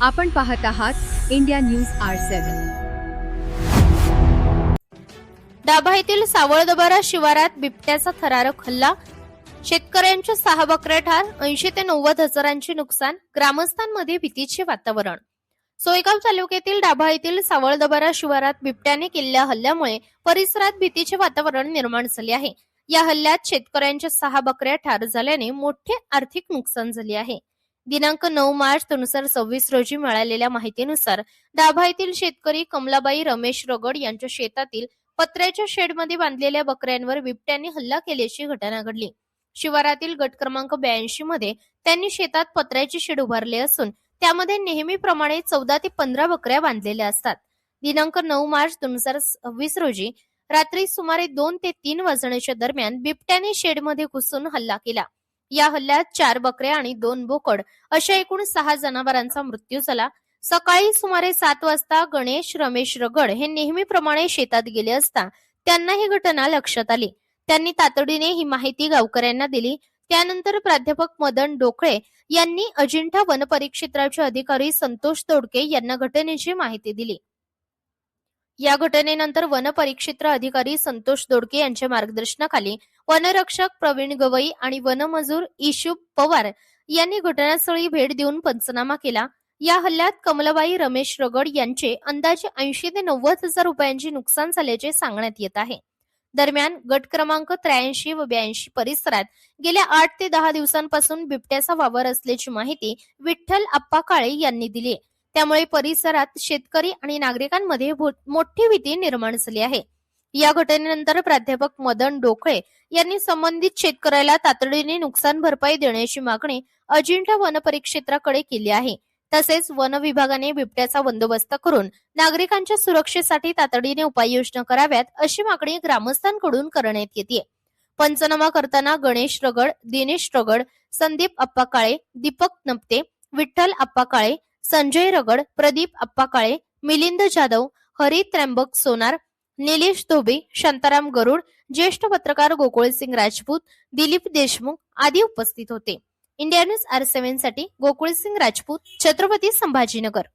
आपण पाहत आहात इंडिया न्यूज R7। डाभा येथील सावळदबारा शिवारात बिबट्याचा थरारक हल्ला, शेतकऱ्यांच्या 6 बकऱ्या ठार, 80 ते 90 हजारांचे नुकसान, ग्रामस्थांमध्ये भीतीचे वातावरण। सोयगाव तालुक्यातील डाभा येथील सावळदबारा शिवारात बिबट्याने केलेल्या हल्ल्यामुळे परिसरात भीतीचे वातावरण निर्माण झाले आहे। या हल्ल्यात शेतकऱ्यांच्या 6 बकऱ्या ठार झाल्याने मोठे आर्थिक नुकसान झाले आहे। दिनांक 9 मार्च 2026 रोजी मिळालेल्या माहितीनुसार डाभा येथील शेतकरी कमलाबाई रमेश रगड यांच्या शेतातील पत्र्याच्या शेडमध्ये बांधलेल्या बकऱ्यांवर बिबट्याने हल्ला केल्याची घटना घडली। शिवारातील गट क्रमांक 82 मध्ये त्यांनी शेतात पत्र्याचे शेड उभारले असून त्यामध्ये नेहमीप्रमाणे 14 ते 15 बकऱ्या बांधलेल्या असतात। दिनांक 9 मार्च 2026 रोजी रात्री सुमारे 2 ते 3 वाजण्याच्या दरम्यान बिबट्याने शेडमध्ये घुसून हल्ला केला। या हल्ल्यात 4 बकऱ्या आणि 2 बोकड अशा एकूण 6 जनावरांचा मृत्यू झाला। सकाळी सुमारे 7 वाजता गणेश रमेश रगड हे नेहमीप्रमाणे शेतात गेले असता त्यांना ही घटना लक्षात आली। त्यांनी तातडीने ही माहिती गावकऱ्यांना दिली। त्यानंतर प्राध्यापक मदन डोकळे यांनी अजिंठा वनपरिक्षेत्राचे अधिकारी संतोष तोडके यांना घटनेची माहिती दिली। या घटनेनंतर वनपरिक्षेत्र अधिकारी संतोष दोडके यांच्या मार्गदर्शनाखाली वनरक्षक प्रवीण गवई आणि वनमजूर ईशुब पवार यांनी घटनास्थळी भेट देऊन पंचनामा केला। या हल्ल्यात कमलाबाई रमेश रगड यांचे अंदाजे 80 ते 90 हजार रुपयांचे नुकसान झाल्याचे सांगण्यात येत आहे। दरम्यान गट क्रमांक 83 व 82 परिसरात गेल्या 8 ते 10 दिवसांपासून बिबट्याचा वावर असल्याची माहिती विठ्ठल आप्पा काळे यांनी दिली। त्यामुळे परिसरात शेतकरी आणि नागरिकांमध्ये मोठी भीती निर्माण झाली आहे। या घटनेनंतर प्राध्यापक मदन डोकळे यांनी संबंधित शेतकऱ्याला तातडीने नुकसान भरपाई देण्याची मागणी अजिंठा वनपरिक्षेत्राकडे केली आहे। तसेच वन विभागाने बिबट्याचा बंदोबस्त करून नागरिकांच्या सुरक्षेसाठी तातडीने उपाययोजना कराव्यात अशी मागणी ग्रामस्थांकडून करण्यात येते। पंचनामा करताना गणेश रगड, दिनेश रगड, संदीप आप्पा काळे, दीपक नपते, विठ्ठल आप्पा काळे, संजय रगड, प्रदीप आप्पा काळे, मिलिंद जाधव, हरी त्र्यंबक सोनार, निलेश धोबे, शांताराम गरुड, ज्येष्ठ पत्रकार गोकुळसिंग राजपूत, दिलीप देशमुख आदी उपस्थित होते। इंडिया न्यूज R7 साठी गोकुळसिंग राजपूत, छत्रपती संभाजीनगर।